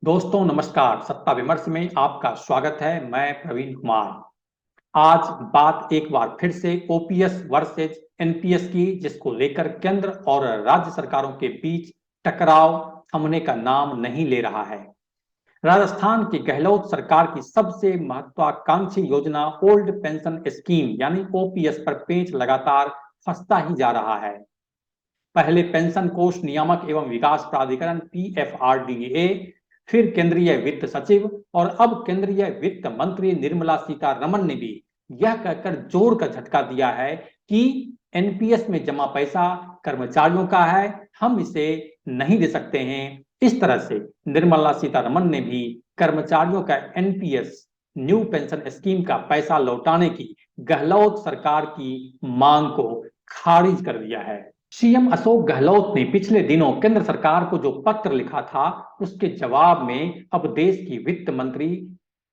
दोस्तों नमस्कार। सत्ता विमर्श में आपका स्वागत है। मैं प्रवीण कुमार। आज बात एक बार फिर से ओपीएस वर्सेज एनपीएस की, जिसको लेकर केंद्र और राज्य सरकारों के बीच टकराव थमने का नाम नहीं ले रहा है। राजस्थान की गहलोत सरकार की सबसे महत्वाकांक्षी योजना ओल्ड पेंशन स्कीम यानी ओपीएस पर पेंच लगातार फंसता ही जा रहा है। पहले पेंशन कोष नियामक एवं विकास प्राधिकरण पीएफआरडीए, फिर केंद्रीय वित्त सचिव और अब केंद्रीय वित्त मंत्री निर्मला सीतारमण ने भी यह कहकर जोर का झटका दिया है कि एनपीएस में जमा पैसा कर्मचारियों का है, हम इसे नहीं दे सकते हैं। इस तरह से निर्मला सीतारमण ने भी कर्मचारियों का एनपीएस न्यू पेंशन स्कीम का पैसा लौटाने की गहलोत सरकार की मांग को खारिज कर दिया है। सीएम अशोक गहलोत ने पिछले दिनों केंद्र सरकार को जो पत्र लिखा था, उसके जवाब में अब देश की वित्त मंत्री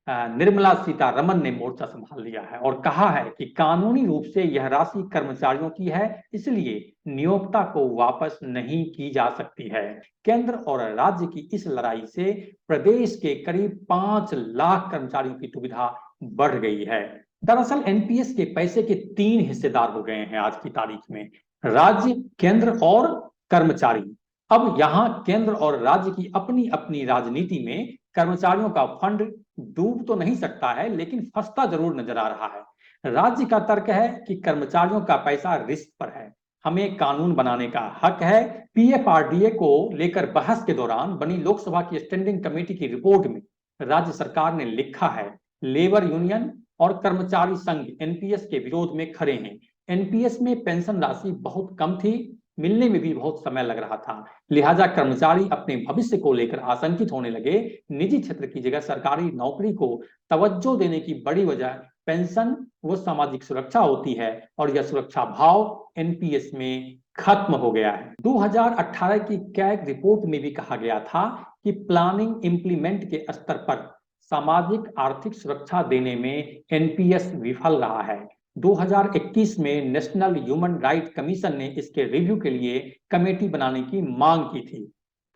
निर्मला सीतारमण ने मोर्चा संभाल लिया है और कहा है कि कानूनी रूप से यह राशि कर्मचारियों की है, इसलिए नियोक्ता को वापस नहीं की जा सकती है। केंद्र और राज्य की इस लड़ाई से प्रदेश के करीब 5 लाख कर्मचारियों की दुविधा बढ़ गई है। दरअसल एनपीएस के पैसे के 3 हिस्सेदार हो गए हैं आज की तारीख में, राज्य, केंद्र और कर्मचारी। अब यहां केंद्र और राज्य की अपनी अपनी राजनीति में कर्मचारियों का फंड डूब तो नहीं सकता है, लेकिन फंसता जरूर नजर आ रहा है। राज्य का तर्क है कि कर्मचारियों का पैसा रिस्क पर है, हमें कानून बनाने का हक है। पीएफआरडीए को लेकर बहस के दौरान बनी लोकसभा की स्टैंडिंग कमेटी की रिपोर्ट में राज्य सरकार ने लिखा है, लेबर यूनियन और कर्मचारी संघ एनपीएस के विरोध में खड़े हैं। एनपीएस में पेंशन राशि बहुत कम थी, मिलने में भी बहुत समय लग रहा था, लिहाजा कर्मचारी अपने भविष्य को लेकर आशंकित होने लगे। निजी क्षेत्र की जगह सरकारी नौकरी को तवज्जो देने की बड़ी वजह पेंशन वो सामाजिक सुरक्षा होती है और यह सुरक्षा भाव एनपीएस में खत्म हो गया है। 2018 की कैग रिपोर्ट में भी कहा गया था कि प्लानिंग इंप्लीमेंट के स्तर पर सामाजिक आर्थिक सुरक्षा देने में एनपीएस विफल रहा है। 2021 में नेशनल ह्यूमन राइट कमीशन ने इसके रिव्यू के लिए कमेटी बनाने की मांग की थी।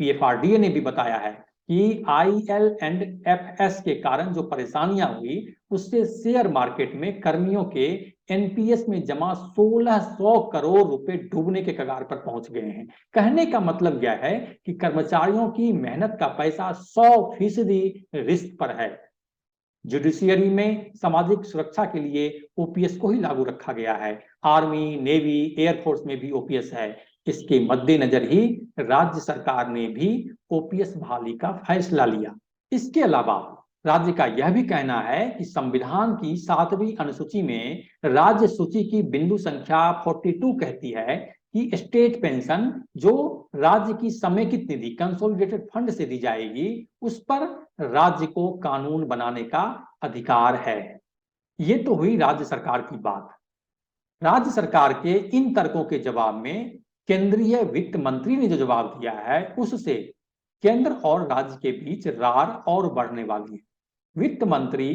पीएफआरडीए ने भी बताया है कि आईएल&एफएस के कारण जो परेशानियां हुई, उससे शेयर मार्केट में कर्मियों के एनपीएस में जमा 1600 करोड़ रुपए डूबने के कगार पर पहुंच गए हैं। कहने का मतलब यह है कि कर्मचारियों की मेहनत का पैसा 100% रिस्क पर है। जुडिशियरी में सामाजिक सुरक्षा के लिए ओपीएस को ही लागू रखा गया है। आर्मी, नेवी, एयरफोर्स में भी ओपीएस है। इसके मद्देनजर ही राज्य सरकार ने भी ओपीएस बहाली का फैसला लिया। इसके अलावा राज्य का यह भी कहना है कि संविधान की 7वीं अनुसूची में राज्य सूची की बिंदु संख्या 42 कहती है कि स्टेट पेंशन जो राज्य की समेकित निधि कंसोलिडेटेड फंड से दी जाएगी, उस पर राज्य को कानून बनाने का अधिकार है। ये तो हुई राज्य सरकार की बात। राज्य सरकार के इन तर्कों के जवाब में केंद्रीय वित्त मंत्री ने जो जवाब दिया है, उससे केंद्र और राज्य के बीच रार और बढ़ने वाली है। वित्त मंत्री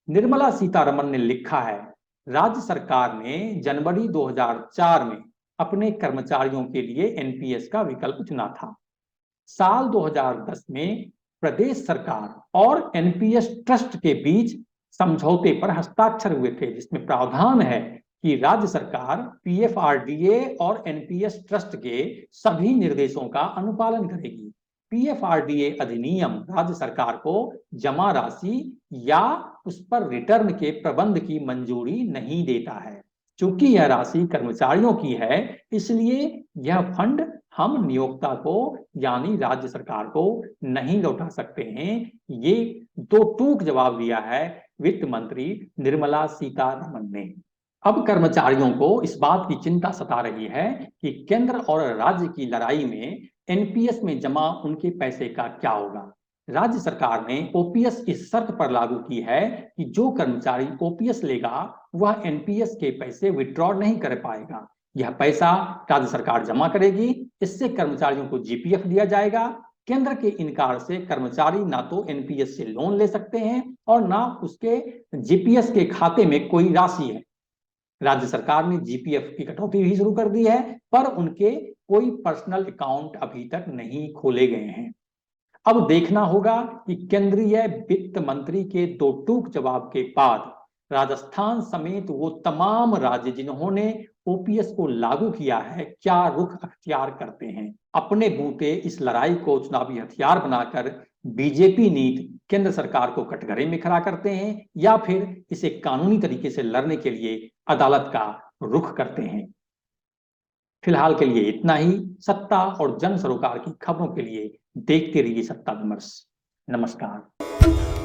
निर्मला सीतारमण ने लिखा है, राज्य सरकार ने जनवरी 2004 में अपने कर्मचारियों के लिए एनपीएस का विकल्प चुना था। साल 2010 में प्रदेश सरकार और एनपीएस ट्रस्ट के बीच समझौते पर हस्ताक्षर हुए थे, जिसमें प्रावधान है कि राज्य सरकार पीएफआरडीए और एनपीएस ट्रस्ट के सभी निर्देशों का अनुपालन करेगी। पीएफआरडीए अधिनियम राज्य सरकार को जमा राशि या उस पर रिटर्न के प्रबंध की मंजूरी नहीं देता है। चूंकि यह राशि कर्मचारियों की है, इसलिए यह फंड हम नियोक्ता को यानी राज्य सरकार को नहीं लौटा सकते हैं। ये दो टूक जवाब दिया है वित्त मंत्री निर्मला सीतारमण ने। अब कर्मचारियों को इस बात की चिंता सता रही है कि केंद्र और राज्य की लड़ाई में एनपीएस में जमा उनके पैसे का क्या होगा। राज्य सरकार ने ओपीएस इस शर्त पर लागू की है कि जो कर्मचारी ओपीएस लेगा वह एनपीएस के पैसे विड्रॉ नहीं कर पाएगा। यह पैसा राज्य सरकार जमा करेगी, इससे कर्मचारियों को जीपीएफ दिया जाएगा। केंद्र के इनकार से कर्मचारी ना तो एनपीएस से लोन ले सकते हैं और ना उसके जीपीएस के खाते में कोई राशि है। राज्य सरकार ने जीपीएफ की कटौती भी शुरू कर दी है, पर उनके कोई पर्सनल अकाउंट अभी तक नहीं खोले गए हैं। अब देखना होगा कि केंद्रीय वित्त मंत्री के दो टूक जवाब के बाद राजस्थान समेत वो तमाम राज्य जिन्होंने ओपीएस को लागू किया है क्या रुख अख्तियार करते हैं। अपने बूते इस लड़ाई को चुनावी हथियार बनाकर बीजेपी नीति केंद्र सरकार को कटघरे में खड़ा करते हैं या फिर इसे कानूनी तरीके से लड़ने के लिए अदालत का रुख करते हैं। फिलहाल के लिए इतना ही। सत्ता और जन सरोकार की खबरों के लिए देखते रहिए सत्ता विमर्श। नमस्कार।